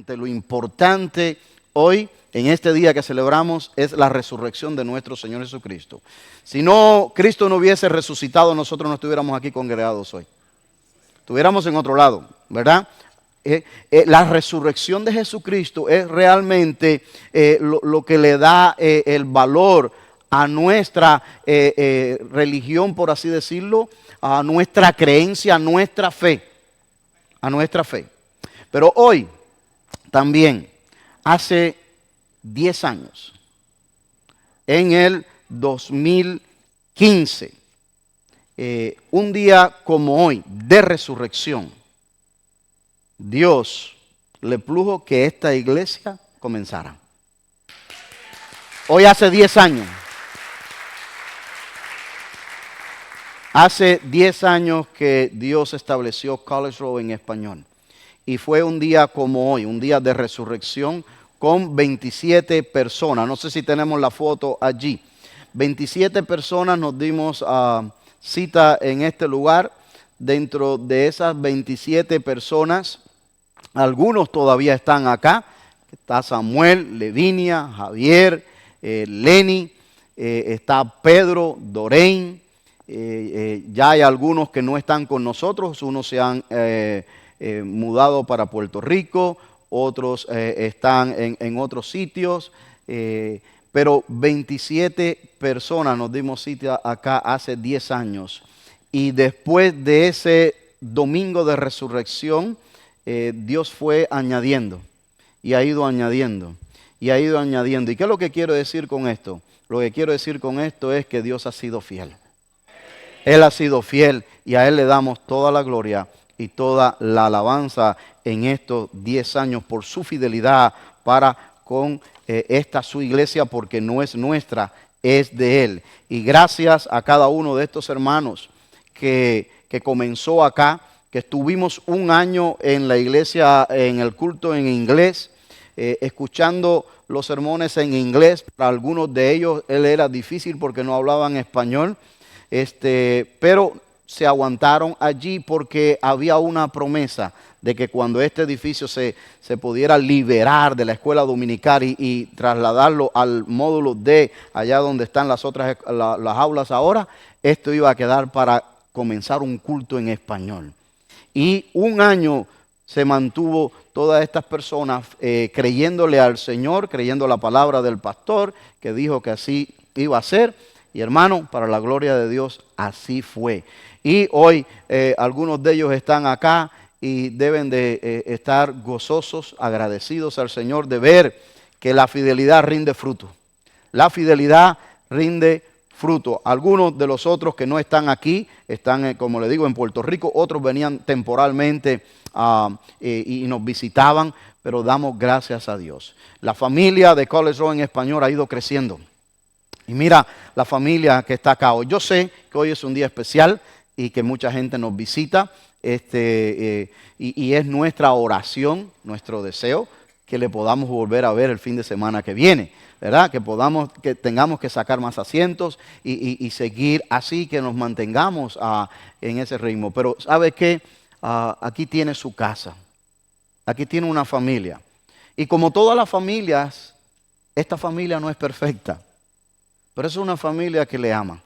Lo importante hoy, en este día que celebramos, es la resurrección de nuestro Señor Jesucristo. Si no, Cristo no hubiese resucitado, nosotros no estuviéramos aquí congregados hoy. Estuviéramos en otro lado, ¿verdad? La resurrección de Jesucristo es realmente lo que le da el valor a nuestra religión, por así decirlo, a nuestra creencia, a nuestra fe. Pero hoy, también, hace 10 años, en el 2015, un día como hoy, de resurrección, Dios le plugo que esta iglesia comenzara. Hoy hace 10 años. Hace 10 años que Dios estableció College Road en español. Y fue un día como hoy, un día de resurrección con 27 personas. No sé si tenemos la foto allí. 27 personas nos dimos cita en este lugar. Dentro de esas 27 personas, algunos todavía están acá. Está Samuel, Levinia, Javier, Lenny, está Pedro, Doreen. Ya hay algunos que no están con nosotros. Unos se han mudado para Puerto Rico, otros están en otros sitios, pero 27 personas nos dimos cita acá hace 10 años. Y después de ese domingo de resurrección, Dios fue añadiendo y ha ido añadiendo y ha ido añadiendo. ¿Y qué es lo que quiero decir con esto? Lo que quiero decir con esto es que Dios ha sido fiel. Él ha sido fiel y a Él le damos toda la gloria y toda la alabanza en estos 10 años por su fidelidad para con esta su iglesia, porque no es nuestra, es de Él. Y gracias a cada uno de estos hermanos que comenzó acá, que estuvimos un año en la iglesia, en el culto en inglés, escuchando los sermones en inglés. Para algunos de ellos él era difícil porque no hablaban español, pero se aguantaron allí porque había una promesa de que cuando este edificio se pudiera liberar de la escuela dominical y trasladarlo al módulo D, allá donde están las otras las aulas ahora, esto iba a quedar para comenzar un culto en español. Y un año se mantuvo todas estas personas creyéndole al Señor, creyendo la palabra del pastor que dijo que así iba a ser. Y hermano, para la gloria de Dios, así fue. Y hoy algunos de ellos están acá y deben de estar gozosos, agradecidos al Señor de ver que la fidelidad rinde fruto. La fidelidad rinde fruto. Algunos de los otros que no están aquí, están, como le digo, en Puerto Rico. Otros venían temporalmente y nos visitaban, pero damos gracias a Dios. La familia de College Road en español ha ido creciendo. Y mira la familia que está acá hoy. Yo sé que hoy es un día especial y que mucha gente nos visita. Y es nuestra oración, nuestro deseo, que le podamos volver a ver el fin de semana que viene, ¿verdad? Que tengamos que sacar más asientos y seguir así, que nos mantengamos en ese ritmo. Pero ¿sabe qué? Aquí tiene su casa, aquí tiene una familia. Y como todas las familias, esta familia no es perfecta. Pero es una familia que le ama.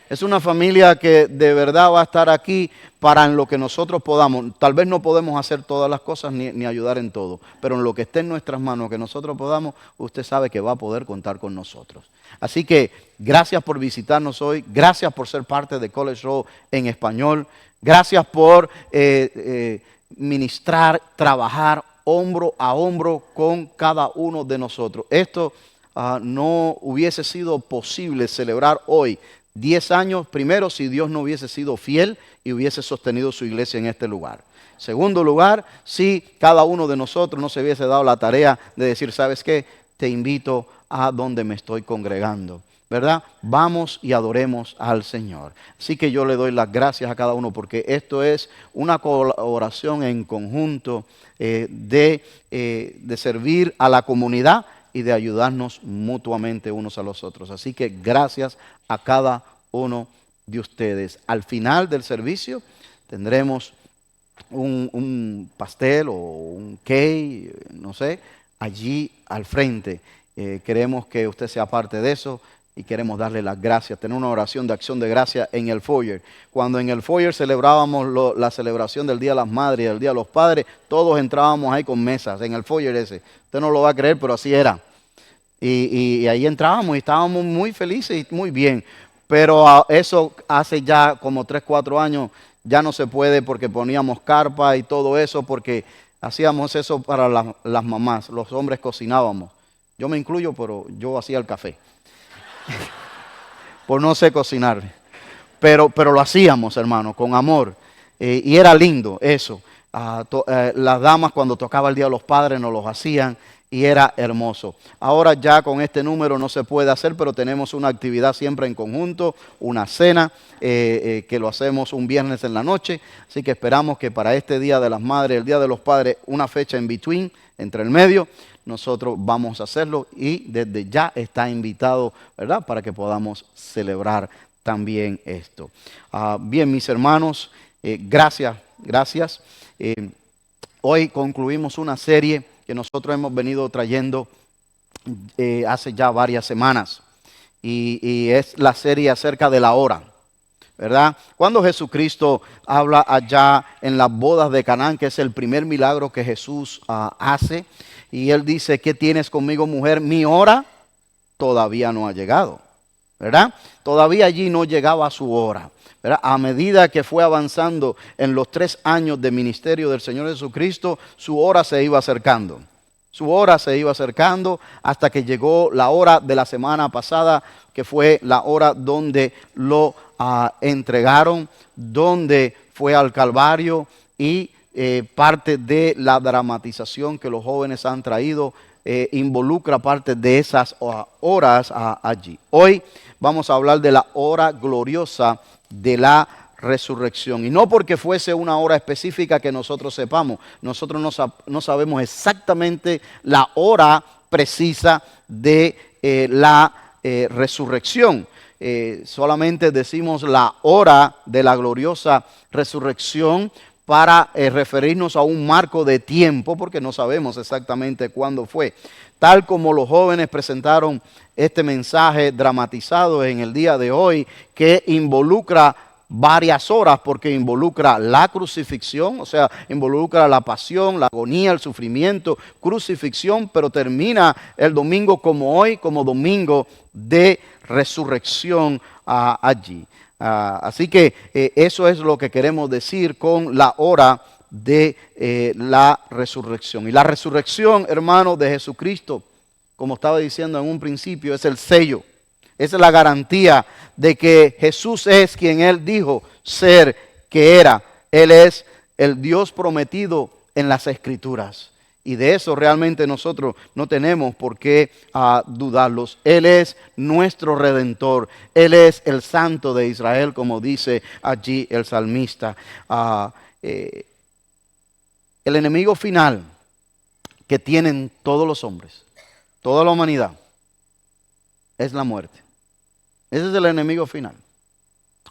Es una familia que de verdad va a estar aquí para en lo que nosotros podamos. Tal vez no podemos hacer todas las cosas ni ayudar en todo. Pero en lo que esté en nuestras manos, que nosotros podamos, usted sabe que va a poder contar con nosotros. Así que gracias por visitarnos hoy. Gracias por ser parte de College Road en español. Gracias por ministrar, trabajar hombro a hombro con cada uno de nosotros. Esto no hubiese sido posible celebrar hoy 10 años, primero, si Dios no hubiese sido fiel y hubiese sostenido su iglesia en este lugar. Segundo lugar, si cada uno de nosotros no se hubiese dado la tarea de decir, ¿sabes qué? Te invito a donde me estoy congregando, ¿verdad? Vamos y adoremos al Señor. Así que yo le doy las gracias a cada uno porque esto es una colaboración en conjunto de servir a la comunidad y de ayudarnos mutuamente unos a los otros. Así que gracias a cada uno de ustedes. Al final del servicio tendremos un pastel o un cake, no sé, allí al frente. Queremos que usted sea parte de eso y queremos darle las gracias, tener una oración de acción de gracias en el foyer. Cuando en el foyer celebrábamos la celebración del Día de las Madres y del Día de los Padres, todos entrábamos ahí con mesas en el foyer ese. Usted no lo va a creer, pero así era. Y ahí entrábamos y estábamos muy felices y muy bien. Pero eso hace ya como 3, 4 años ya no se puede porque poníamos carpa y todo eso, porque hacíamos eso para las mamás. Los hombres cocinábamos. Yo me incluyo, pero yo hacía el café. Por no sé cocinar. Pero lo hacíamos, hermano, con amor. Y era lindo eso. Las damas cuando tocaba el Día de los Padres nos los hacían. Y era hermoso. Ahora ya con este número no se puede hacer, pero tenemos una actividad siempre en conjunto, una cena, que lo hacemos un viernes en la noche. Así que esperamos que para este Día de las Madres, el Día de los Padres, una fecha in between, entre el medio, nosotros vamos a hacerlo y desde ya está invitado, ¿verdad? Para que podamos celebrar también esto. Bien, mis hermanos, gracias. Hoy concluimos una serie que nosotros hemos venido trayendo hace ya varias semanas. Y es la serie acerca de la hora, ¿verdad? Cuando Jesucristo habla allá en las bodas de Canaán, que es el primer milagro que Jesús hace, y Él dice, ¿qué tienes conmigo, mujer? Mi hora todavía no ha llegado, ¿verdad? Todavía allí no llegaba su hora, ¿verdad? A medida que fue avanzando en los 3 años de ministerio del Señor Jesucristo, su hora se iba acercando. Su hora se iba acercando hasta que llegó la hora de la semana pasada, que fue la hora donde lo entregaron, donde fue al Calvario y parte de la dramatización que los jóvenes han traído involucra parte de esas horas allí. Hoy vamos a hablar de la hora gloriosa de la resurrección. Y no porque fuese una hora específica que nosotros sepamos. Nosotros no sabemos exactamente la hora precisa de la resurrección. Solamente decimos la hora de la gloriosa resurrección para referirnos a un marco de tiempo, porque no sabemos exactamente cuándo fue. Tal como los jóvenes presentaron este mensaje dramatizado en el día de hoy, que involucra varias horas, porque involucra la crucifixión, o sea, involucra la pasión, la agonía, el sufrimiento, crucifixión, pero termina el domingo como hoy, como domingo de resurrección allí. Así que eso es lo que queremos decir con la hora de la resurrección. Y la resurrección, hermanos, de Jesucristo, como estaba diciendo en un principio, es el sello. Esa es la garantía de que Jesús es quien Él dijo ser, que era. Él es el Dios prometido en las Escrituras. Y de eso realmente nosotros no tenemos por qué dudarlos. Él es nuestro Redentor. Él es el Santo de Israel, como dice allí el salmista. El enemigo final que tienen todos los hombres, toda la humanidad, es la muerte. Ese es el enemigo final.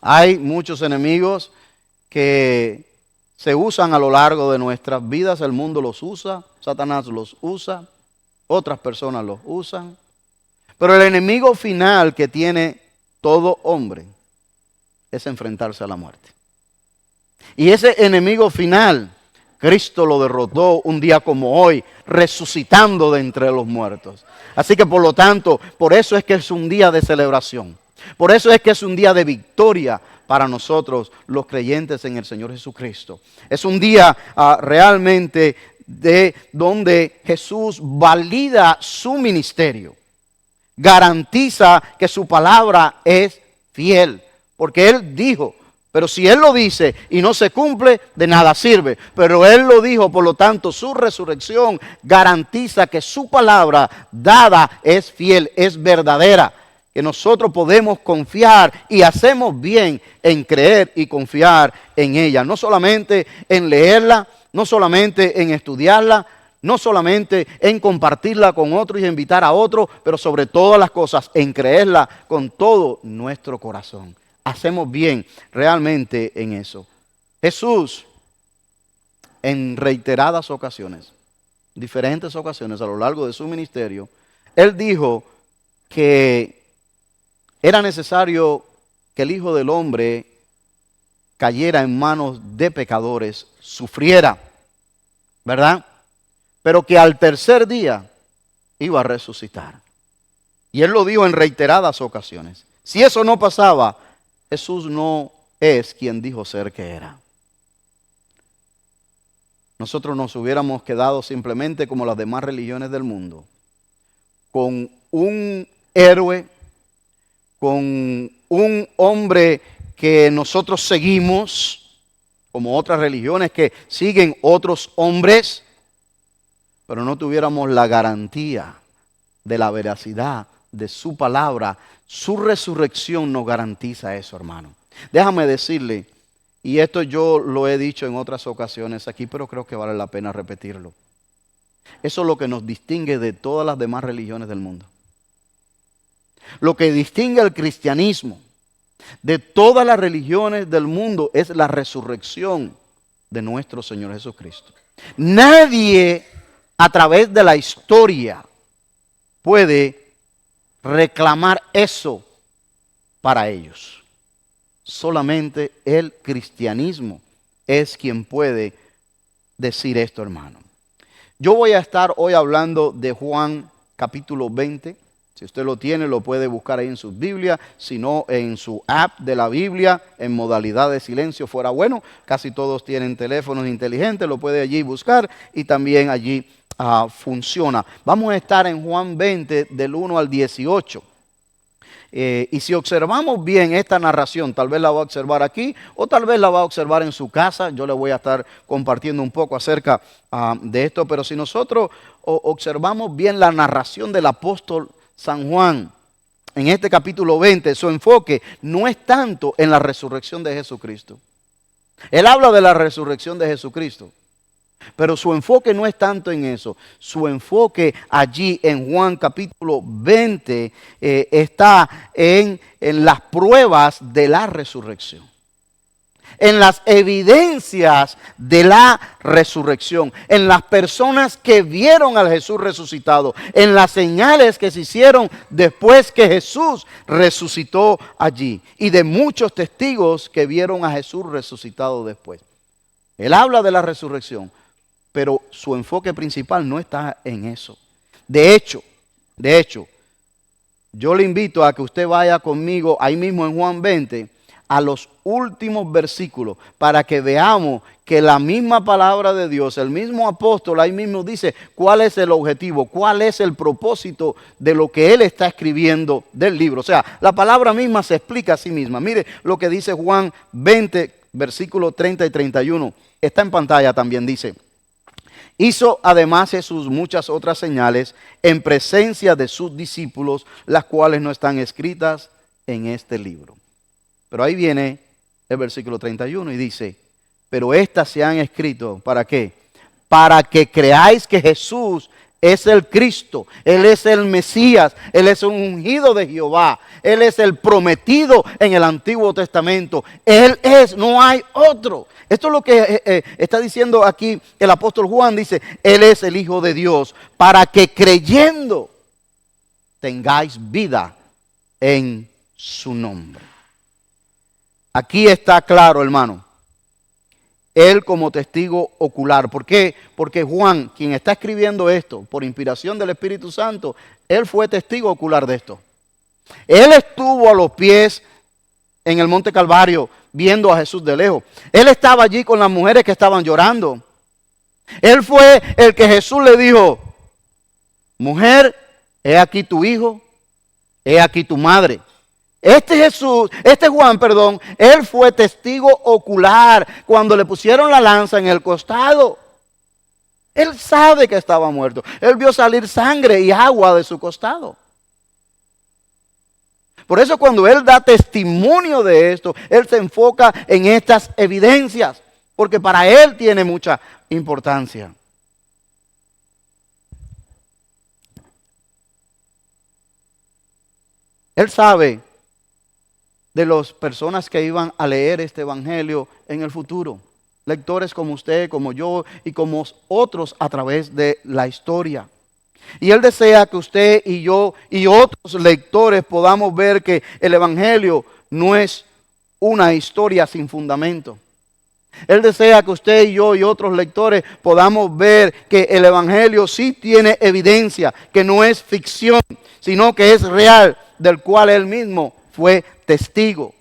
Hay muchos enemigos que se usan a lo largo de nuestras vidas. El mundo los usa, Satanás los usa, otras personas los usan. Pero el enemigo final que tiene todo hombre es enfrentarse a la muerte. Y ese enemigo final, Cristo lo derrotó un día como hoy, resucitando de entre los muertos. Así que por lo tanto, por eso es que es un día de celebración. Por eso es que es un día de victoria para nosotros los creyentes en el Señor Jesucristo. Es un día realmente de donde Jesús valida su ministerio. Garantiza que su palabra es fiel. Porque Él dijo, pero si Él lo dice y no se cumple, de nada sirve. Pero Él lo dijo, por lo tanto, su resurrección garantiza que su palabra dada es fiel, es verdadera. Que nosotros podemos confiar y hacemos bien en creer y confiar en ella. No solamente en leerla, no solamente en estudiarla, no solamente en compartirla con otros y invitar a otros, pero sobre todas las cosas en creerla con todo nuestro corazón. Hacemos bien realmente en eso. Jesús en reiteradas ocasiones, diferentes ocasiones a lo largo de su ministerio, él dijo que era necesario que el Hijo del Hombre cayera en manos de pecadores, sufriera, ¿verdad? Pero que al tercer día iba a resucitar. Y él lo dijo en reiteradas ocasiones. Si eso no pasaba, Jesús no es quien dijo ser que era. Nosotros nos hubiéramos quedado simplemente como las demás religiones del mundo, con un héroe, con un hombre que nosotros seguimos, como otras religiones que siguen otros hombres, pero no tuviéramos la garantía de la veracidad de su palabra. Su resurrección nos garantiza eso, hermano. Déjame decirle, y esto yo lo he dicho en otras ocasiones aquí, pero creo que vale la pena repetirlo. Eso es lo que nos distingue de todas las demás religiones del mundo. Lo que distingue al cristianismo de todas las religiones del mundo es la resurrección de nuestro Señor Jesucristo. Nadie a través de la historia puede reclamar eso para ellos. Solamente el cristianismo es quien puede decir esto, hermano. Yo voy a estar hoy hablando de Juan capítulo 20. Si usted lo tiene, lo puede buscar ahí en su Biblia. Si no, en su app de la Biblia, en modalidad de silencio fuera bueno. Casi todos tienen teléfonos inteligentes, lo puede allí buscar y también allí funciona. Vamos a estar en Juan 20 del 1 al 18. Y si observamos bien esta narración, tal vez la va a observar aquí o tal vez la va a observar en su casa. Yo le voy a estar compartiendo un poco acerca de esto, pero si nosotros observamos bien la narración del apóstol San Juan en este capítulo 20, su enfoque no es tanto en la resurrección de Jesucristo. Él habla de la resurrección de Jesucristo, pero su enfoque no es tanto en eso. Su enfoque allí en Juan capítulo 20 está en las pruebas de la resurrección, en las evidencias de la resurrección, en las personas que vieron al Jesús resucitado, en las señales que se hicieron después que Jesús resucitó allí y de muchos testigos que vieron a Jesús resucitado después. Él habla de la resurrección, pero su enfoque principal no está en eso. De hecho, yo le invito a que usted vaya conmigo ahí mismo en Juan 20 a los últimos versículos para que veamos que la misma palabra de Dios, el mismo apóstol ahí mismo dice cuál es el objetivo, cuál es el propósito de lo que él está escribiendo del libro. O sea, la palabra misma se explica a sí misma. Mire lo que dice Juan 20, versículos 30 y 31. Está en pantalla también, dice: hizo además Jesús muchas otras señales en presencia de sus discípulos, las cuales no están escritas en este libro. Pero ahí viene el versículo 31 y dice: pero estas se han escrito, ¿para qué? Para que creáis que Jesús es el Cristo, Él es el Mesías, Él es un ungido de Jehová, Él es el prometido en el Antiguo Testamento, Él es, no hay otro. Esto es lo que está diciendo aquí el apóstol Juan, dice, Él es el Hijo de Dios, para que creyendo tengáis vida en su nombre. Aquí está claro, hermano. Él como testigo ocular. ¿Por qué? Porque Juan, quien está escribiendo esto por inspiración del Espíritu Santo, él fue testigo ocular de esto. Él estuvo a los pies en el Monte Calvario viendo a Jesús de lejos. Él estaba allí con las mujeres que estaban llorando. Él fue el que Jesús le dijo: mujer, he aquí tu hijo, he aquí tu madre. Juan, él fue testigo ocular cuando le pusieron la lanza en el costado. Él sabe que estaba muerto. Él vio salir sangre y agua de su costado. Por eso cuando él da testimonio de esto, él se enfoca en estas evidencias, porque para él tiene mucha importancia. Él sabe de las personas que iban a leer este evangelio en el futuro. lectores como usted, como yo y como otros a través de la historia. Y Él desea que usted y yo y otros lectores podamos ver que el Evangelio no es una historia sin fundamento. Él desea que usted y yo y otros lectores podamos ver que el Evangelio sí tiene evidencia, que no es ficción, sino que es real, del cual Él mismo fue testigo.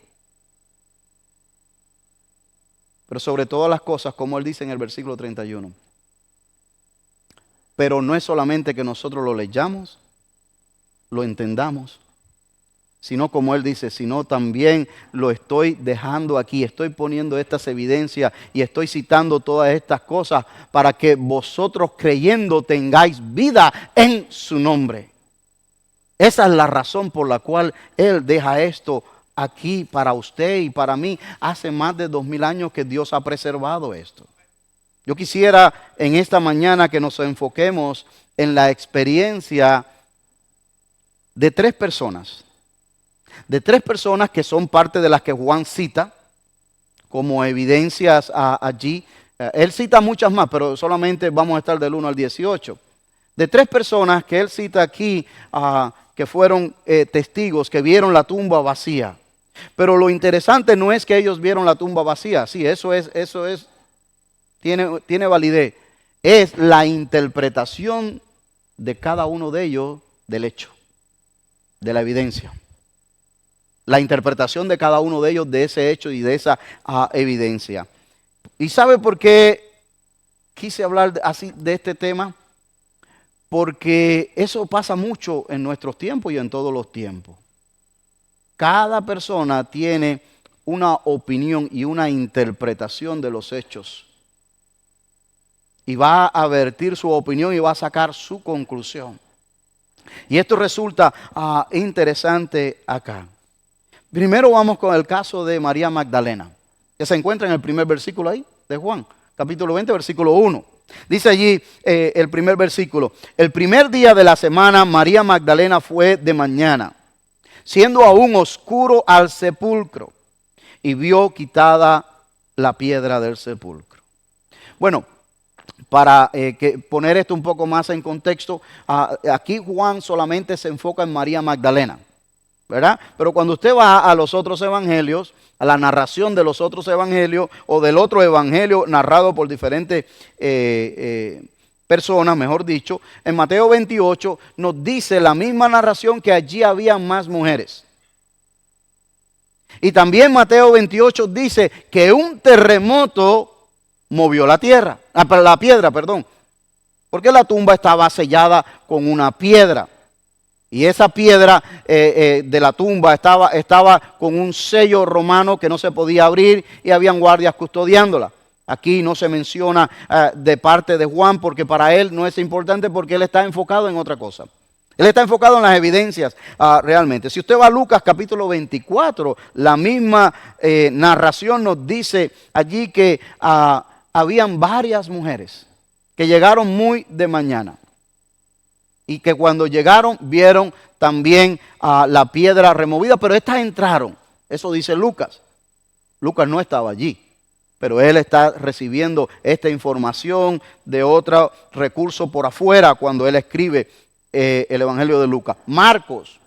Pero sobre todas las cosas, como Él dice en el versículo 31, pero no es solamente que nosotros lo leyamos, lo entendamos, sino como Él dice, sino también lo estoy dejando aquí, estoy poniendo estas evidencias y estoy citando todas estas cosas para que vosotros creyendo tengáis vida en su nombre. Esa es la razón por la cual Él deja esto aquí para usted y para mí. Hace más de 2000 años que Dios ha preservado esto. Yo quisiera en esta mañana que nos enfoquemos en la experiencia de tres personas. De tres personas que son parte de las que Juan cita como evidencias allí. Él cita muchas más, pero solamente vamos a estar del 1 al 18. De tres personas que él cita aquí que fueron testigos, que vieron la tumba vacía. Pero lo interesante no es que ellos vieron la tumba vacía. Sí, eso es, tiene validez. Es la interpretación de cada uno de ellos del hecho, de la evidencia. La interpretación de cada uno de ellos de ese hecho y de esa evidencia. ¿Y sabe por qué quise hablar así de este tema? Porque eso pasa mucho en nuestros tiempos y en todos los tiempos. Cada persona tiene una opinión y una interpretación de los hechos. Y va a vertir su opinión y va a sacar su conclusión. Y esto resulta interesante acá. Primero vamos con el caso de María Magdalena, que se encuentra en el primer versículo ahí de Juan, capítulo 20, versículo 1. Dice allí el primer versículo: el primer día de la semana María Magdalena fue de mañana, siendo aún oscuro, al sepulcro, y vio quitada la piedra del sepulcro. Bueno, para poner esto un poco más en contexto, aquí Juan solamente se enfoca en María Magdalena, ¿verdad? Pero cuando usted va a los otros evangelios, a la narración de los otros evangelios o del otro evangelio narrado por diferentes personas, mejor dicho, en Mateo 28 nos dice la misma narración que allí había más mujeres. Y también Mateo 28 dice que un terremoto movió la piedra, porque la tumba estaba sellada con una piedra. Y esa piedra de la tumba estaba con un sello romano que no se podía abrir y habían guardias custodiándola. Aquí no se menciona de parte de Juan porque para él no es importante, porque él está enfocado en otra cosa. Él está enfocado en las evidencias realmente. Si usted va a Lucas capítulo 24, la misma narración nos dice allí que habían varias mujeres que llegaron muy de mañana. Y que cuando llegaron vieron también la piedra removida, pero estas entraron. Eso dice Lucas. Lucas no estaba allí, pero él está recibiendo esta información de otro recurso por afuera cuando él escribe el Evangelio de Lucas. Marcos,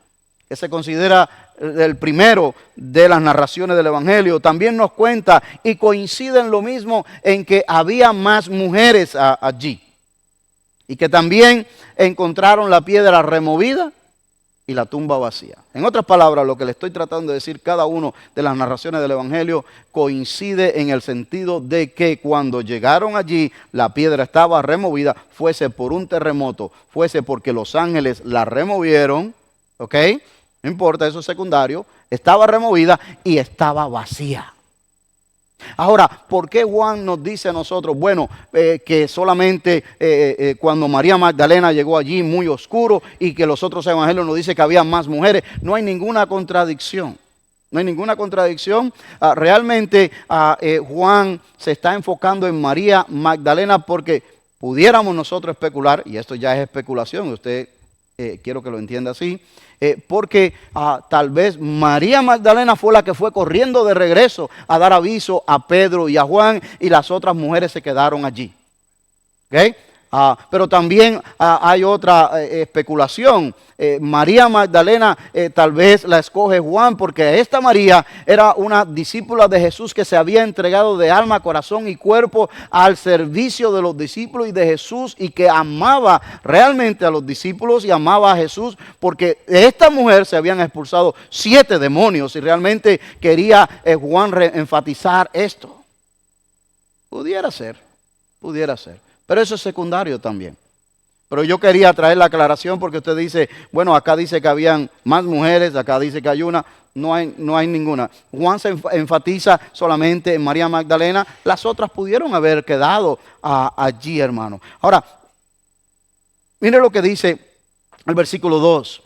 que se considera el primero de las narraciones del Evangelio, también nos cuenta y coincide en lo mismo, en que había más mujeres allí. Y que también encontraron la piedra removida y la tumba vacía. En otras palabras, lo que le estoy tratando de decir, cada una de las narraciones del Evangelio coincide en el sentido de que cuando llegaron allí, la piedra estaba removida, fuese por un terremoto, fuese porque los ángeles la removieron, ¿ok? No importa, eso es secundario, estaba removida y estaba vacía. Ahora, ¿por qué Juan nos dice a nosotros, bueno, que solamente cuando María Magdalena llegó allí muy oscuro y que los otros evangelios nos dicen que había más mujeres? No hay ninguna contradicción. No hay ninguna contradicción. Realmente Juan se está enfocando en María Magdalena porque pudiéramos nosotros especular, y esto ya es especulación, usted quiero que lo entienda así, porque tal vez María Magdalena fue la que fue corriendo de regreso a dar aviso a Pedro y a Juan, y las otras mujeres se quedaron allí. ¿Okay? Pero también hay otra especulación. María Magdalena tal vez la escoge Juan, porque esta María era una discípula de Jesús que se había entregado de alma, corazón y cuerpo al servicio de los discípulos y de Jesús, y que amaba realmente a los discípulos y amaba a Jesús, porque de esta mujer se habían expulsado 7 demonios, y realmente quería Juan enfatizar esto. Pudiera ser. Pero eso es secundario también. Pero yo quería traer la aclaración porque usted dice, bueno, acá dice que habían más mujeres, acá dice que hay una, no hay ninguna. Juan se enfatiza solamente en María Magdalena, las otras pudieron haber quedado allí, hermano. Ahora, mire lo que dice el versículo 2.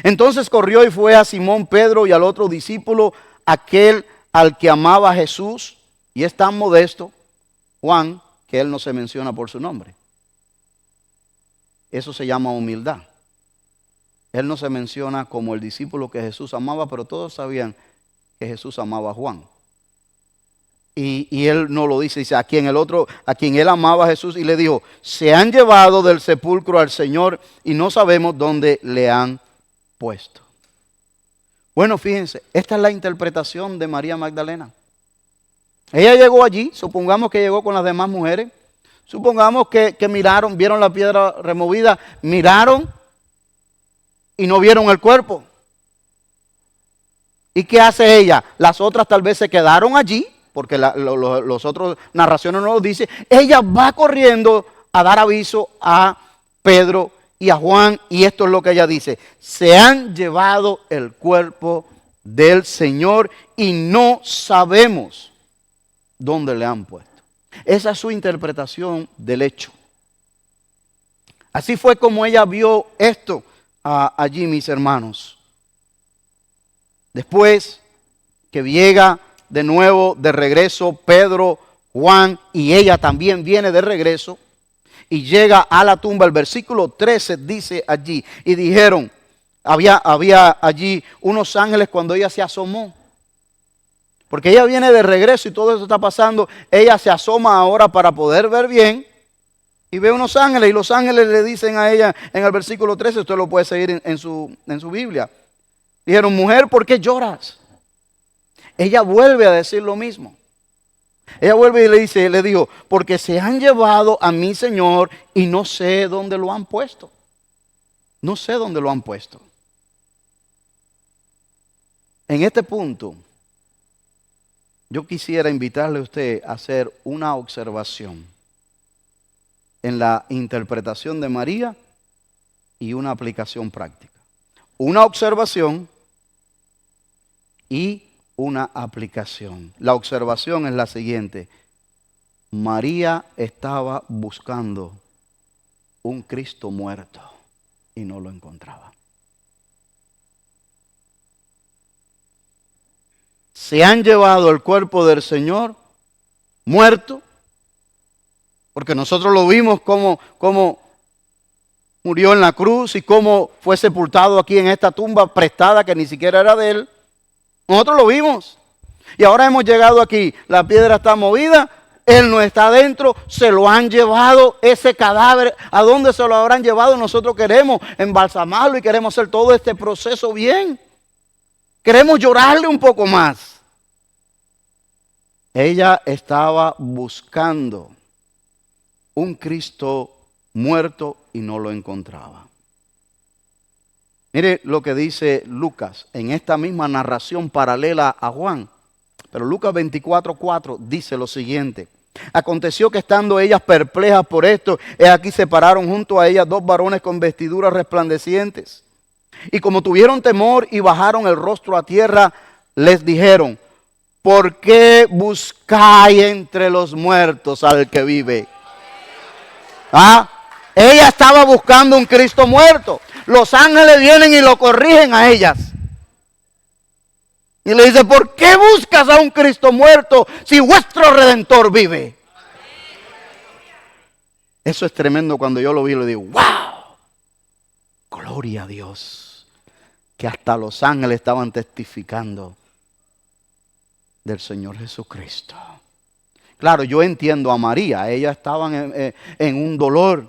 Entonces corrió y fue a Simón Pedro y al otro discípulo, aquel al que amaba a Jesús, y es tan modesto, Juan, que él no se menciona por su nombre. Eso se llama humildad. Él no se menciona como el discípulo que Jesús amaba, pero todos sabían que Jesús amaba a Juan. Y él no lo dice a quien él amaba a Jesús, y le dijo, se han llevado del sepulcro al Señor y no sabemos dónde le han puesto. Bueno, fíjense, esta es la interpretación de María Magdalena. Ella llegó allí, supongamos que llegó con las demás mujeres, supongamos que miraron, vieron la piedra removida, miraron y no vieron el cuerpo. ¿Y qué hace ella? Las otras tal vez se quedaron allí, porque los otros narraciones no lo dicen. Ella va corriendo a dar aviso a Pedro y a Juan, y esto es lo que ella dice: se han llevado el cuerpo del Señor y no sabemos dónde le han puesto. Esa es su interpretación del hecho. Así fue como ella vio esto allí, mis hermanos. Después que llega de nuevo de regreso Pedro, Juan, y ella también viene de regreso y llega a la tumba. El versículo 13 dice allí, y dijeron, había allí unos ángeles cuando ella se asomó. Porque ella viene de regreso y todo eso está pasando. Ella se asoma ahora para poder ver bien y ve unos ángeles, y los ángeles le dicen a ella en el versículo 13, usted lo puede seguir en su Biblia. Dijeron, mujer, ¿por qué lloras? Ella vuelve a decir lo mismo. Ella vuelve y le dijo, porque se han llevado a mi Señor y no sé dónde lo han puesto. No sé dónde lo han puesto. En este punto, yo quisiera invitarle a usted a hacer una observación en la interpretación de María y una aplicación práctica. Una observación y una aplicación. La observación es la siguiente: María estaba buscando un Cristo muerto y no lo encontraba. Se han llevado el cuerpo del Señor muerto, porque nosotros lo vimos como murió en la cruz y cómo fue sepultado aquí en esta tumba prestada que ni siquiera era de él. Nosotros lo vimos. Y ahora hemos llegado aquí, la piedra está movida, él no está adentro, se lo han llevado ese cadáver. ¿A dónde se lo habrán llevado? Nosotros queremos embalsamarlo y queremos hacer todo este proceso bien. Queremos llorarle un poco más. Ella estaba buscando un Cristo muerto y no lo encontraba. Mire lo que dice Lucas en esta misma narración paralela a Juan. Pero Lucas 24:4 dice lo siguiente: aconteció que estando ellas perplejas por esto, aquí se pararon junto a ellas 2 varones con vestiduras resplandecientes. Y como tuvieron temor y bajaron el rostro a tierra, les dijeron, ¿por qué buscáis entre los muertos al que vive? Ella estaba buscando un Cristo muerto. Los ángeles vienen y lo corrigen a ellas. Y le dice, ¿por qué buscas a un Cristo muerto si vuestro Redentor vive? Eso es tremendo. Cuando yo lo vi, le digo, ¡wow! gloria a Dios, que hasta los ángeles estaban testificando del Señor Jesucristo. Claro, yo entiendo a María, ellas estaban en un dolor,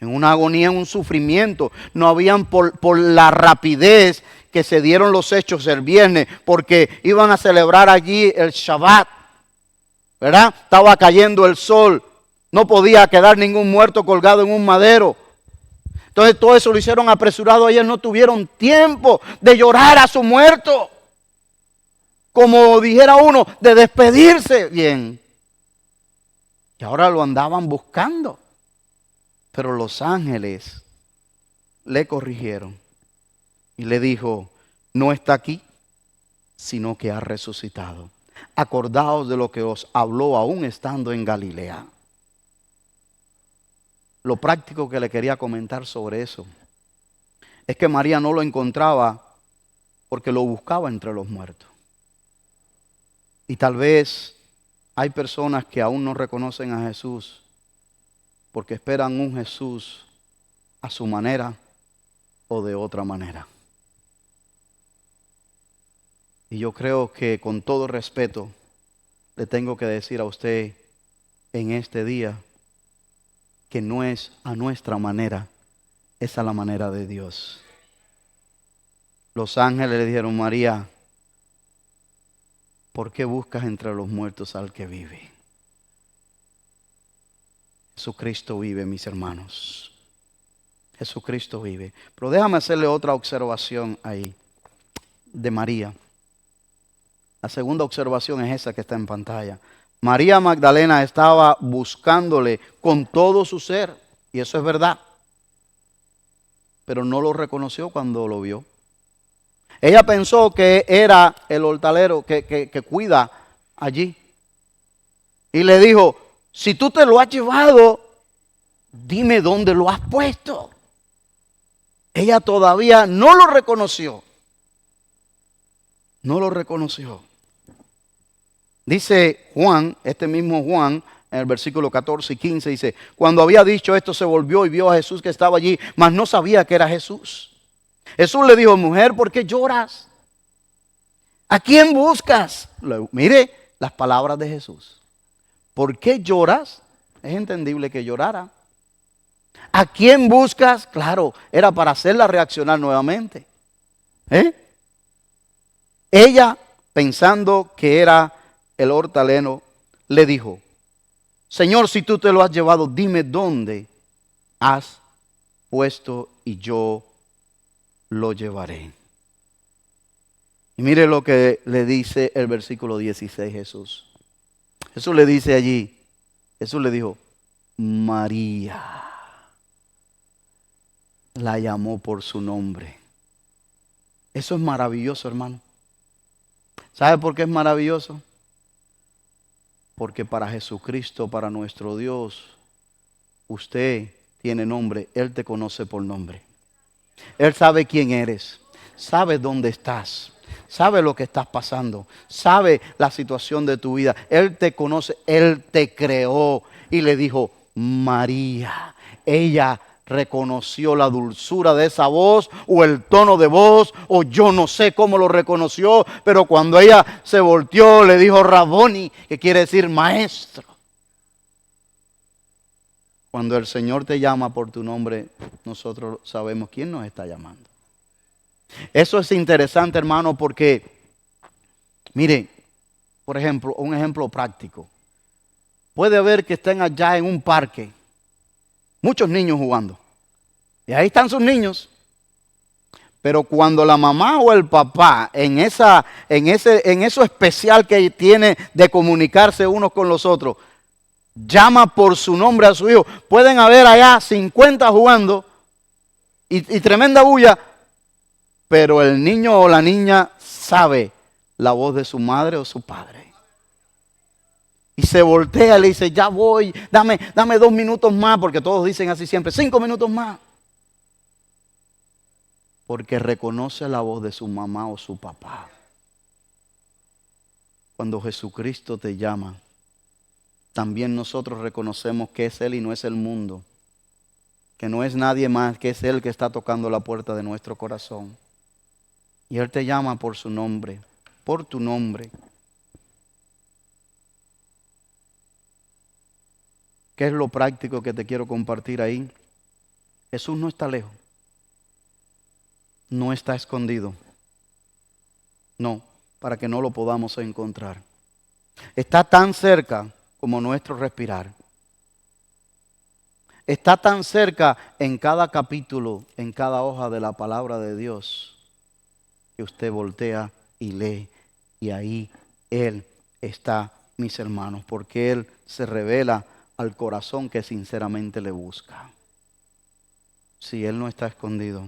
en una agonía, en un sufrimiento. No habían por la rapidez que se dieron los hechos el viernes, porque iban a celebrar allí el Shabbat, ¿verdad? Estaba cayendo el sol, no podía quedar ningún muerto colgado en un madero. Entonces todo eso lo hicieron apresurado. Ellas no tuvieron tiempo de llorar a su muerto, como dijera uno, de despedirse bien. Y ahora lo andaban buscando. Pero los ángeles le corrigieron y le dijo, no está aquí, sino que ha resucitado. Acordaos de lo que os habló aún estando en Galilea. Lo práctico que le quería comentar sobre eso es que María no lo encontraba porque lo buscaba entre los muertos. Y tal vez hay personas que aún no reconocen a Jesús porque esperan un Jesús a su manera o de otra manera. Y yo creo que con todo respeto le tengo que decir a usted en este día que no es a nuestra manera, es a la manera de Dios. Los ángeles le dijeron, María, ¿por qué buscas entre los muertos al que vive? Jesucristo vive, mis hermanos. Jesucristo vive. Pero déjame hacerle otra observación ahí de María. La segunda observación es esa que está en pantalla. María Magdalena estaba buscándole con todo su ser, y eso es verdad, pero no lo reconoció cuando lo vio. Ella pensó que era el hortalero que cuida allí. Y le dijo, si tú te lo has llevado, dime dónde lo has puesto. Ella todavía no lo reconoció. No lo reconoció. Dice Juan, este mismo Juan, en el versículo 14 y 15, dice, cuando había dicho esto se volvió y vio a Jesús que estaba allí, mas no sabía que era Jesús. Jesús le dijo, mujer, ¿por qué lloras? ¿A quién buscas? Mire las palabras de Jesús. ¿Por qué lloras? Es entendible que llorara. ¿A quién buscas? Claro, era para hacerla reaccionar nuevamente. Ella, pensando que era el hortaleno, le dijo, Señor, si tú te lo has llevado, dime dónde has puesto y yo lo llevaré. Y mire lo que le dice el versículo 16 Jesús. Jesús le dice allí, Jesús le dijo, María. La llamó por su nombre. Eso es maravilloso, hermano. ¿Sabe por qué es maravilloso? Porque para Jesucristo, para nuestro Dios, usted tiene nombre. Él te conoce por nombre. Él sabe quién eres. Sabe dónde estás. Sabe lo que estás pasando. Sabe la situación de tu vida. Él te conoce. Él te creó. Y le dijo, María. Ella reconoció la dulzura de esa voz o el tono de voz o yo no sé cómo lo reconoció, pero cuando ella se volteó le dijo Raboni, que quiere decir maestro. Cuando el Señor te llama por tu nombre, nosotros sabemos quién nos está llamando. Eso es interesante, hermano, porque mire, por ejemplo, un ejemplo práctico. Puede haber que estén allá en un parque muchos niños jugando. Y ahí están sus niños. Pero cuando la mamá o el papá, en eso especial que tiene de comunicarse unos con los otros, llama por su nombre a su hijo, pueden haber allá 50 jugando y tremenda bulla, pero el niño o la niña sabe la voz de su madre o su padre. Y se voltea y le dice, ya voy, dame 2 minutos más, porque todos dicen así siempre, 5 minutos más. Porque reconoce la voz de su mamá o su papá. Cuando Jesucristo te llama, también nosotros reconocemos que es Él y no es el mundo que no es nadie más, que es Él que está tocando la puerta de nuestro corazón. Y Él te llama por su nombre, por tu nombre. ¿Qué es lo práctico que te quiero compartir ahí? Jesús no está lejos, no está escondido. No, para que no lo podamos encontrar. Está tan cerca como nuestro respirar. Está tan cerca en cada capítulo, en cada hoja de la palabra de Dios, que usted voltea y lee. Y ahí Él está, mis hermanos, porque Él se revela al corazón que sinceramente le busca. Si Él no está escondido.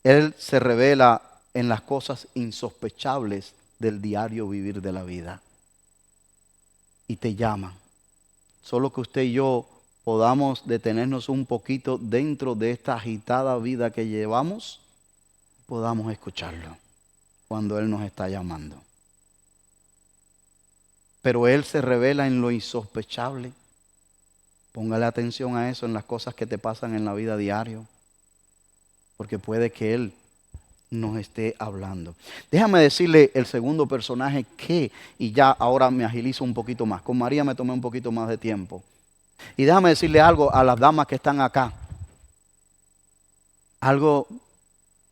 Él se revela en las cosas insospechables del diario vivir de la vida. Y te llama. Solo que usted y yo podamos detenernos un poquito dentro de esta agitada vida que llevamos, podamos escucharlo cuando Él nos está llamando. Pero Él se revela en lo insospechable. Póngale atención a eso en las cosas que te pasan en la vida diaria, porque puede que Él nos esté hablando. Déjame decirle el segundo personaje que, y ya ahora me agilizo un poquito más. Con María me tomé un poquito más de tiempo. Y déjame decirle algo a las damas que están acá. Algo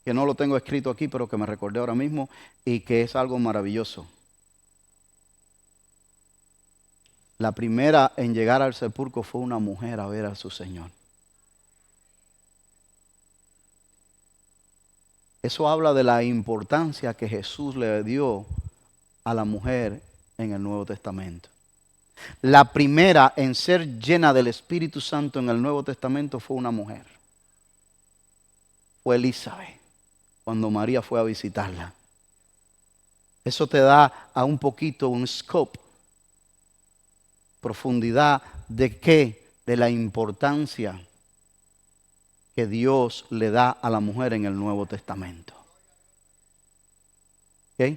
que no lo tengo escrito aquí, pero que me recordé ahora mismo y que es algo maravilloso. La primera en llegar al sepulcro fue una mujer a ver a su Señor. Eso habla de la importancia que Jesús le dio a la mujer en el Nuevo Testamento. La primera en ser llena del Espíritu Santo en el Nuevo Testamento fue una mujer. Fue Elizabeth, cuando María fue a visitarla. Eso te da a un poquito un scope, profundidad de qué, de la importancia que Dios le da a la mujer en el Nuevo Testamento. ¿Okay?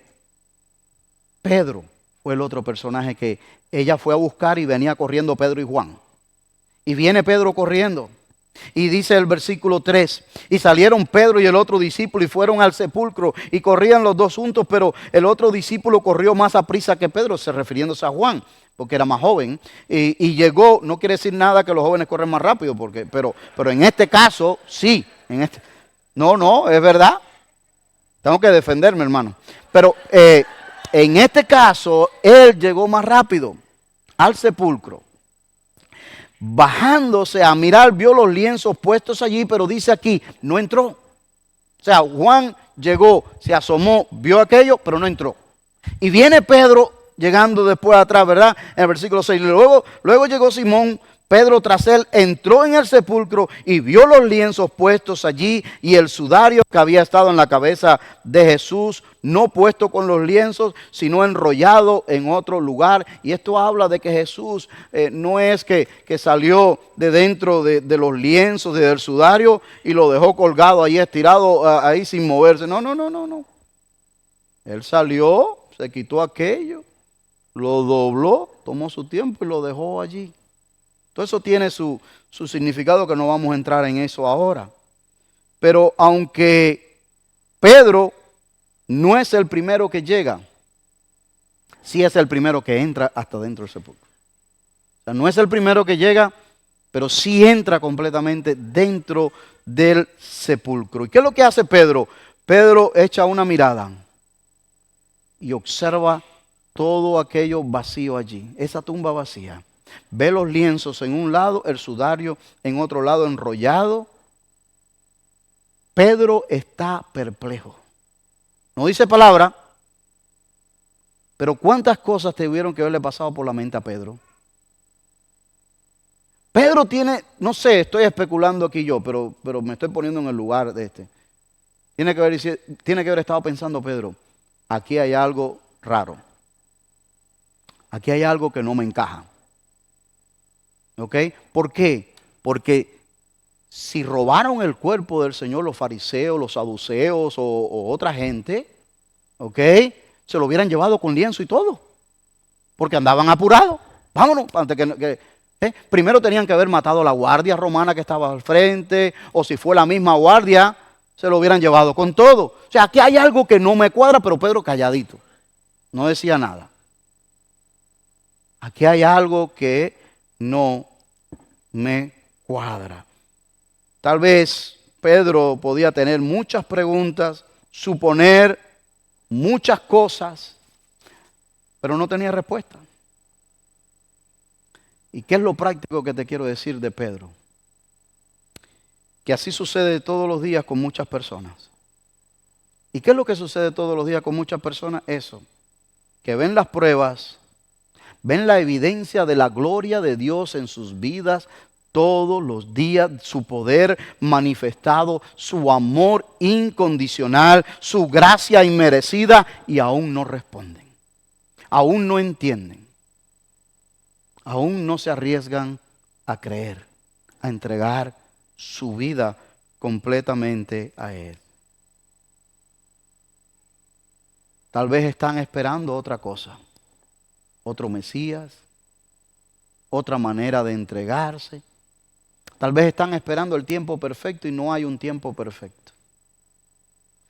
Pedro fue el otro personaje que ella fue a buscar y venía corriendo Pedro y Juan. Y viene Pedro corriendo. Y dice el versículo 3, y salieron Pedro y el otro discípulo y fueron al sepulcro y corrían los dos juntos, pero el otro discípulo corrió más a prisa que Pedro, se refiriéndose a Juan, porque era más joven, y llegó. No quiere decir nada que los jóvenes corren más rápido, pero en este caso, sí, no, es verdad, tengo que defenderme, hermano, pero en este caso, él llegó más rápido al sepulcro. Bajándose a mirar, vio los lienzos puestos allí, pero dice aquí, no entró. O sea, Juan llegó, se asomó, vio aquello, pero no entró. Y viene Pedro llegando después atrás, ¿verdad? En el versículo 6. Luego llegó Simón, Pedro tras él, entró en el sepulcro y vio los lienzos puestos allí y el sudario que había estado en la cabeza de Jesús, no puesto con los lienzos, sino enrollado en otro lugar. Y esto habla de que Jesús no es que salió de dentro de los lienzos, del sudario, y lo dejó colgado ahí, estirado ahí sin moverse. No. Él salió, se quitó aquello, lo dobló, tomó su tiempo y lo dejó allí. Todo eso tiene su significado, que no vamos a entrar en eso ahora. Pero aunque Pedro no es el primero que llega, sí es el primero que entra hasta dentro del sepulcro. O sea, no es el primero que llega, pero sí entra completamente dentro del sepulcro. ¿Y qué es lo que hace Pedro? Pedro echa una mirada y observa todo aquello vacío allí, esa tumba vacía. Ve los lienzos en un lado, el sudario en otro lado enrollado. Pedro está perplejo. No dice palabra, pero ¿cuántas cosas tuvieron que haberle pasado por la mente a Pedro? Pedro tiene, no sé, estoy especulando aquí yo, pero me estoy poniendo en el lugar de este. Tiene que haber estado pensando Pedro, aquí hay algo raro. Aquí hay algo que no me encaja. ¿Ok? ¿Por qué? Porque si robaron el cuerpo del Señor los fariseos, los saduceos o otra gente, ¿ok? Se lo hubieran llevado con lienzo y todo. Porque andaban apurados. Vámonos, antes que Primero tenían que haber matado a la guardia romana que estaba al frente, o si fue la misma guardia, se lo hubieran llevado con todo. O sea, aquí hay algo que no me cuadra, pero Pedro calladito, no decía nada. Aquí hay algo que no me cuadra. Tal vez Pedro podía tener muchas preguntas, suponer muchas cosas, pero no tenía respuesta. ¿Y qué es lo práctico que te quiero decir de Pedro? Que así sucede todos los días con muchas personas. ¿Y qué es lo que sucede todos los días con muchas personas? Eso, que ven las pruebas, ven la evidencia de la gloria de Dios en sus vidas todos los días, su poder manifestado, su amor incondicional, su gracia inmerecida, y aún no responden, aún no entienden, aún no se arriesgan a creer, a entregar su vida completamente a Él. Tal vez están esperando otra cosa, otro Mesías, otra manera de entregarse. Tal vez están esperando el tiempo perfecto y no hay un tiempo perfecto.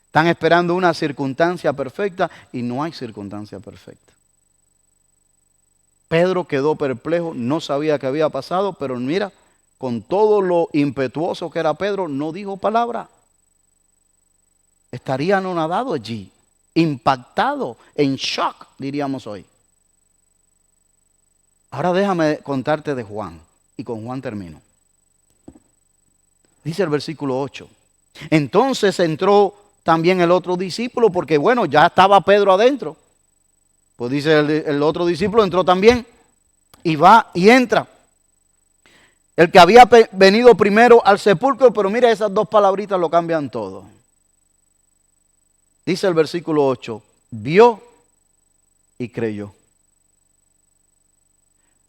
Están esperando una circunstancia perfecta y no hay circunstancia perfecta. Pedro quedó perplejo, no sabía qué había pasado, pero mira, con todo lo impetuoso que era Pedro, no dijo palabra. Estaría anonadado allí, impactado, en shock, diríamos hoy. Ahora déjame contarte de Juan, y con Juan termino. Dice el versículo 8. Entonces entró también el otro discípulo, porque bueno, ya estaba Pedro adentro. Pues dice el otro discípulo entró también, y va y entra. El que había venido primero al sepulcro, pero mira, esas dos palabritas lo cambian todo. Dice el versículo 8, vio y creyó.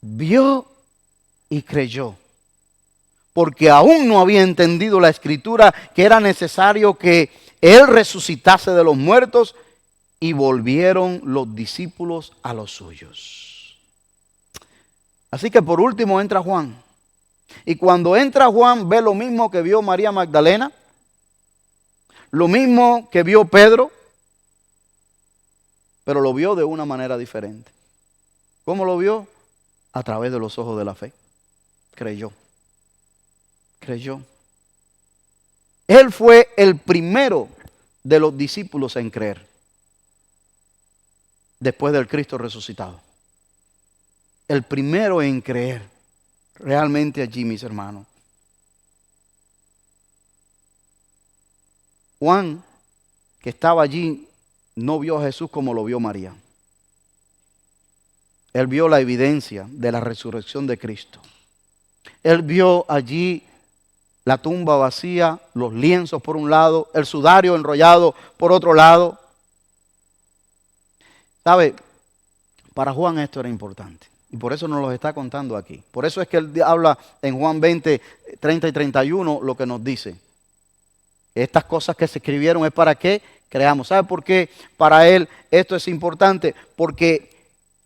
Vio y creyó. Porque aún no había entendido la escritura que era necesario que Él resucitase de los muertos, y volvieron los discípulos a los suyos. Así que por último entra Juan. Y cuando entra Juan ve lo mismo que vio María Magdalena, lo mismo que vio Pedro, pero lo vio de una manera diferente. ¿Cómo lo vio? A través de los ojos de la fe. Creyó. Creyó. Él fue el primero de los discípulos en creer, después del Cristo resucitado. El primero en creer, realmente allí, mis hermanos. Juan, que estaba allí, no vio a Jesús como lo vio María. Él vio la evidencia de la resurrección de Cristo. Él vio allí la tumba vacía, los lienzos por un lado, el sudario enrollado por otro lado. ¿Sabe? Para Juan esto era importante. Y por eso nos lo está contando aquí. Por eso es que él habla en Juan 20, 30 y 31 lo que nos dice. Estas cosas que se escribieron es para que creamos. ¿Sabe por qué para él esto es importante? Porque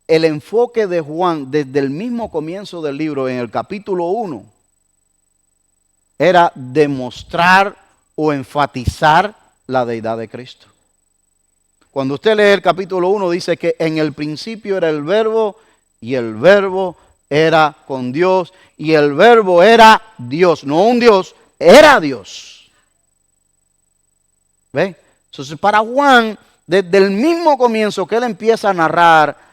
el enfoque de Juan desde el mismo comienzo del libro, en el capítulo 1, era demostrar o enfatizar la deidad de Cristo. Cuando usted lee el capítulo 1 dice que en el principio era el verbo, y el verbo era con Dios, y el verbo era Dios, no un Dios, era Dios. ¿Ve? Entonces para Juan, desde el mismo comienzo que él empieza a narrar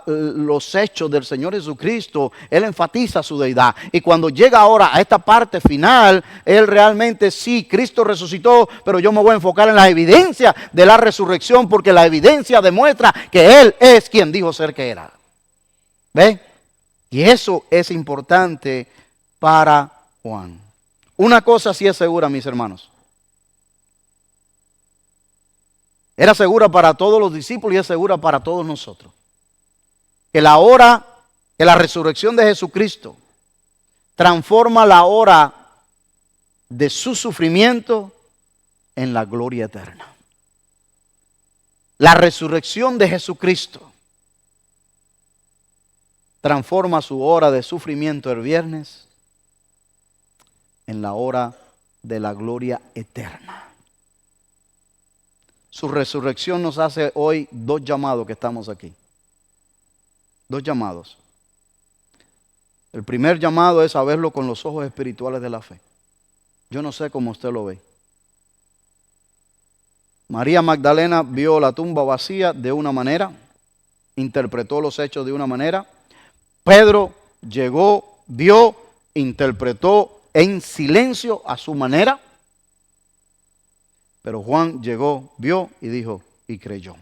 los hechos del Señor Jesucristo, él enfatiza su deidad. Y cuando llega ahora a esta parte final, él realmente sí, Cristo resucitó, pero yo me voy a enfocar en la evidencia de la resurrección, porque la evidencia demuestra que Él es quien dijo ser que era. ¿Ve? Y eso es importante para Juan. Una cosa sí es segura, mis hermanos. Era segura para todos los discípulos y es segura para todos nosotros. Que la hora, que la resurrección de Jesucristo transforma la hora de su sufrimiento en la gloria eterna. La resurrección de Jesucristo transforma su hora de sufrimiento el viernes en la hora de la gloria eterna. Su resurrección nos hace hoy dos llamados que estamos aquí. Dos llamados. El primer llamado es a verlo con los ojos espirituales de la fe. Yo no sé cómo usted lo ve. María Magdalena vio la tumba vacía de una manera, interpretó los hechos de una manera. Pedro llegó, vio, interpretó en silencio a su manera. Pero Juan llegó, vio y dijo, y creyó.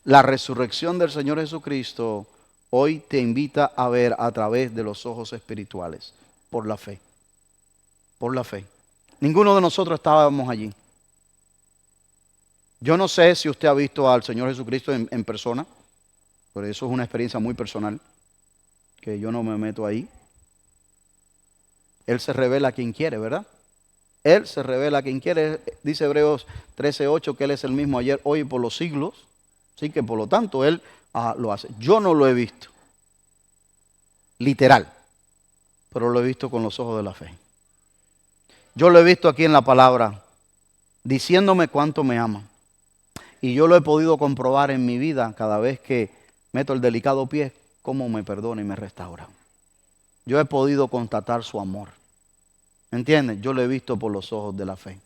La resurrección del Señor Jesucristo hoy te invita a ver a través de los ojos espirituales, por la fe. Por la fe. Ninguno de nosotros estábamos allí. Yo no sé si usted ha visto al Señor Jesucristo en persona, pero eso es una experiencia muy personal, que yo no me meto ahí. Él se revela a quien quiere, ¿verdad? Él se revela a quien quiere. Dice Hebreos 13:8 que Él es el mismo ayer, hoy y por los siglos. Así que por lo tanto Él lo hace. Yo no lo he visto, literal, pero lo he visto con los ojos de la fe. Yo lo he visto aquí en la palabra, diciéndome cuánto me ama. Y yo lo he podido comprobar en mi vida cada vez que meto el delicado pie, cómo me perdona y me restaura. Yo he podido constatar su amor. ¿Entiendes? Yo lo he visto por los ojos de la fe.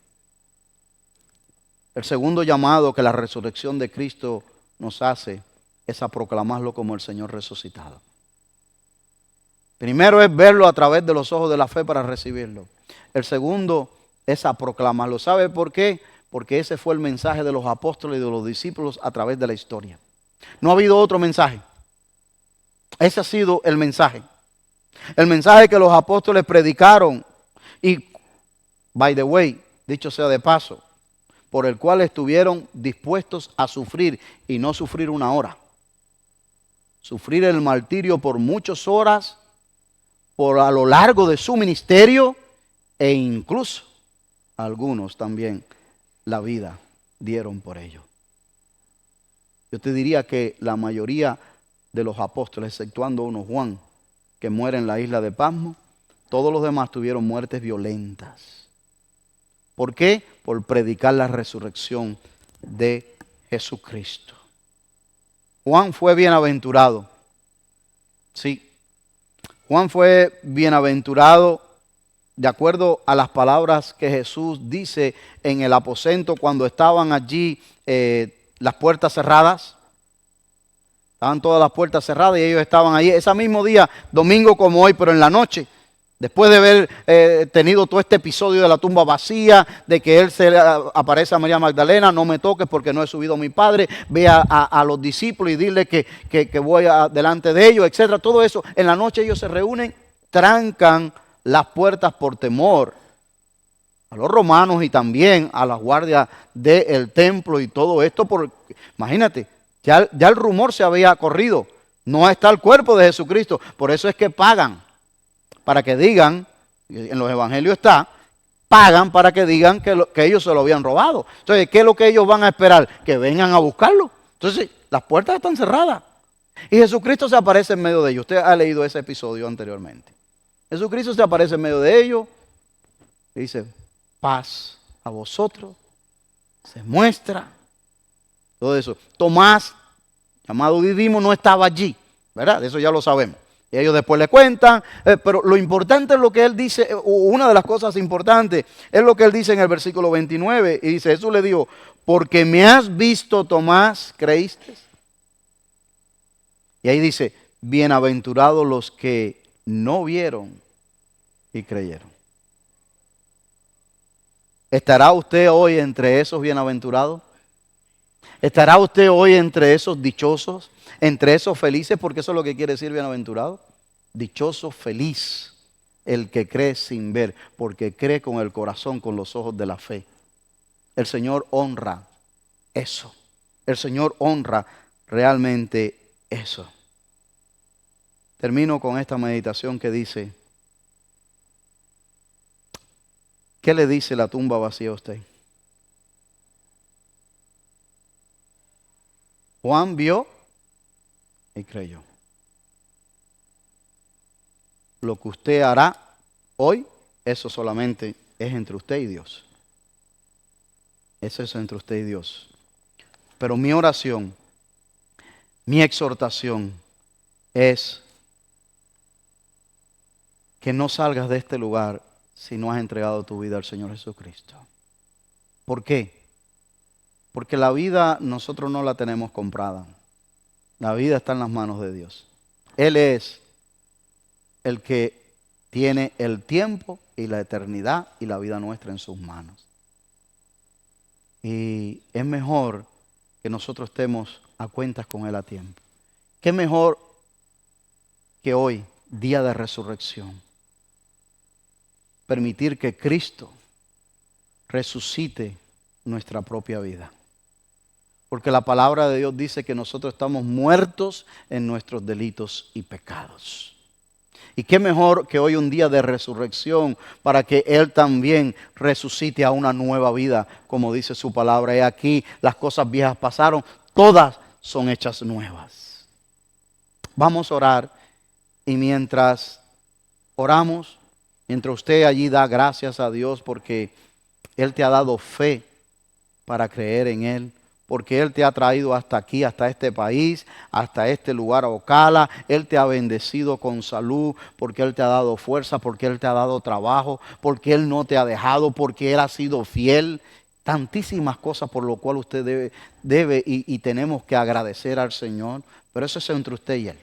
El segundo llamado que la resurrección de Cristo nos hace es a proclamarlo como el Señor resucitado. Primero es verlo a través de los ojos de la fe para recibirlo. El segundo es a proclamarlo. ¿Sabe por qué? Porque ese fue el mensaje de los apóstoles y de los discípulos a través de la historia. No ha habido otro mensaje. Ese ha sido el mensaje. El mensaje que los apóstoles predicaron y, by the way, dicho sea de paso, por el cual estuvieron dispuestos a sufrir y no sufrir una hora. Sufrir el martirio por muchas horas, por a lo largo de su ministerio e incluso algunos también la vida dieron por ello. Yo te diría que la mayoría de los apóstoles, exceptuando uno, Juan, que muere en la isla de Patmos, todos los demás tuvieron muertes violentas. ¿Por qué? Por predicar la resurrección de Jesucristo. Juan fue bienaventurado. Sí. Juan fue bienaventurado de acuerdo a las palabras que Jesús dice en el aposento cuando estaban allí las puertas cerradas. Estaban todas las puertas cerradas y ellos estaban ahí. Ese mismo día, domingo como hoy, pero en la noche. Después de haber tenido todo este episodio de la tumba vacía, de que él se le aparece a María Magdalena, no me toques porque no he subido a mi padre, ve a los discípulos y dile que voy delante de ellos, etc. Todo eso, en la noche ellos se reúnen, trancan las puertas por temor a los romanos y también a la guardia del templo y todo esto. Imagínate, ya el rumor se había corrido, no está el cuerpo de Jesucristo, por eso es que pagan. Para que digan, en los evangelios está, pagan para que digan que ellos se lo habían robado. Entonces, ¿qué es lo que ellos van a esperar? Que vengan a buscarlo. Entonces, las puertas están cerradas. Y Jesucristo se aparece en medio de ellos. Usted ha leído ese episodio anteriormente. Jesucristo se aparece en medio de ellos y dice, paz a vosotros. Se muestra todo eso. Tomás, llamado Didimo, no estaba allí, ¿verdad? Eso ya lo sabemos. Y ellos después le cuentan, pero lo importante es lo que él dice, una de las cosas importantes es lo que él dice en el versículo 29, y dice, Jesús le dijo, porque me has visto, Tomás, ¿creíste? Y ahí dice, bienaventurados los que no vieron y creyeron. ¿Estará usted hoy entre esos bienaventurados? ¿Estará usted hoy entre esos dichosos, entre esos felices? Porque eso es lo que quiere decir bienaventurado. Dichoso, feliz, el que cree sin ver, porque cree con el corazón, con los ojos de la fe. El Señor honra eso. El Señor honra realmente eso. Termino con esta meditación que dice, ¿qué le dice la tumba vacía a usted? Juan vio, y creyó. Lo que usted hará hoy, eso solamente es entre usted y Dios. Eso es entre usted y Dios. Pero mi oración, mi exhortación es que no salgas de este lugar si no has entregado tu vida al Señor Jesucristo. ¿Por qué? Porque la vida nosotros no la tenemos comprada. La vida está en las manos de Dios. Él es el que tiene el tiempo y la eternidad y la vida nuestra en sus manos. Y es mejor que nosotros estemos a cuentas con Él a tiempo. ¿Qué mejor que hoy, día de resurrección, permitir que Cristo resucite nuestra propia vida? Porque la palabra de Dios dice que nosotros estamos muertos en nuestros delitos y pecados. Y qué mejor que hoy un día de resurrección para que Él también resucite a una nueva vida, como dice su palabra. He aquí, las cosas viejas pasaron, todas son hechas nuevas. Vamos a orar y mientras oramos, mientras usted allí da gracias a Dios porque Él te ha dado fe para creer en Él, porque Él te ha traído hasta aquí, hasta este país, hasta este lugar, a Ocala. Él te ha bendecido con salud, porque Él te ha dado fuerza, porque Él te ha dado trabajo, porque Él no te ha dejado, porque Él ha sido fiel. Tantísimas cosas por lo cual usted debe y tenemos que agradecer al Señor. Pero eso es entre usted y Él.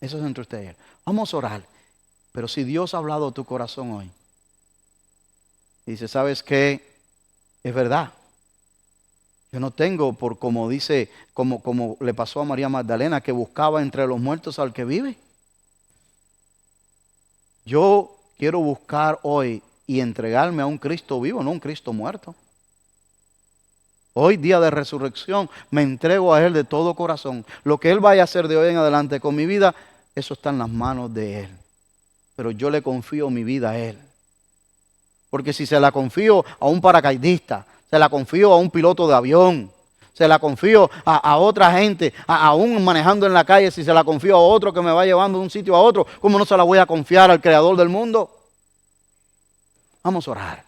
Eso es entre usted y Él. Vamos a orar. Pero si Dios ha hablado a tu corazón hoy, y dice, ¿sabes qué? Es verdad. Yo no tengo, por como dice, como le pasó a María Magdalena, que buscaba entre los muertos al que vive. Yo quiero buscar hoy y entregarme a un Cristo vivo, no a un Cristo muerto. Hoy, día de resurrección, me entrego a Él de todo corazón. Lo que Él vaya a hacer de hoy en adelante con mi vida, eso está en las manos de Él. Pero yo le confío mi vida a Él. Porque si se la confío a un paracaidista, se la confío a un piloto de avión, se la confío a otra gente, aún manejando en la calle, si se la confío a otro que me va llevando de un sitio a otro, ¿cómo no se la voy a confiar al Creador del mundo? Vamos a orar.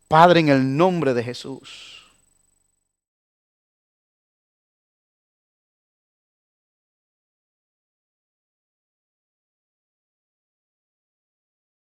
Padre, en el nombre de Jesús.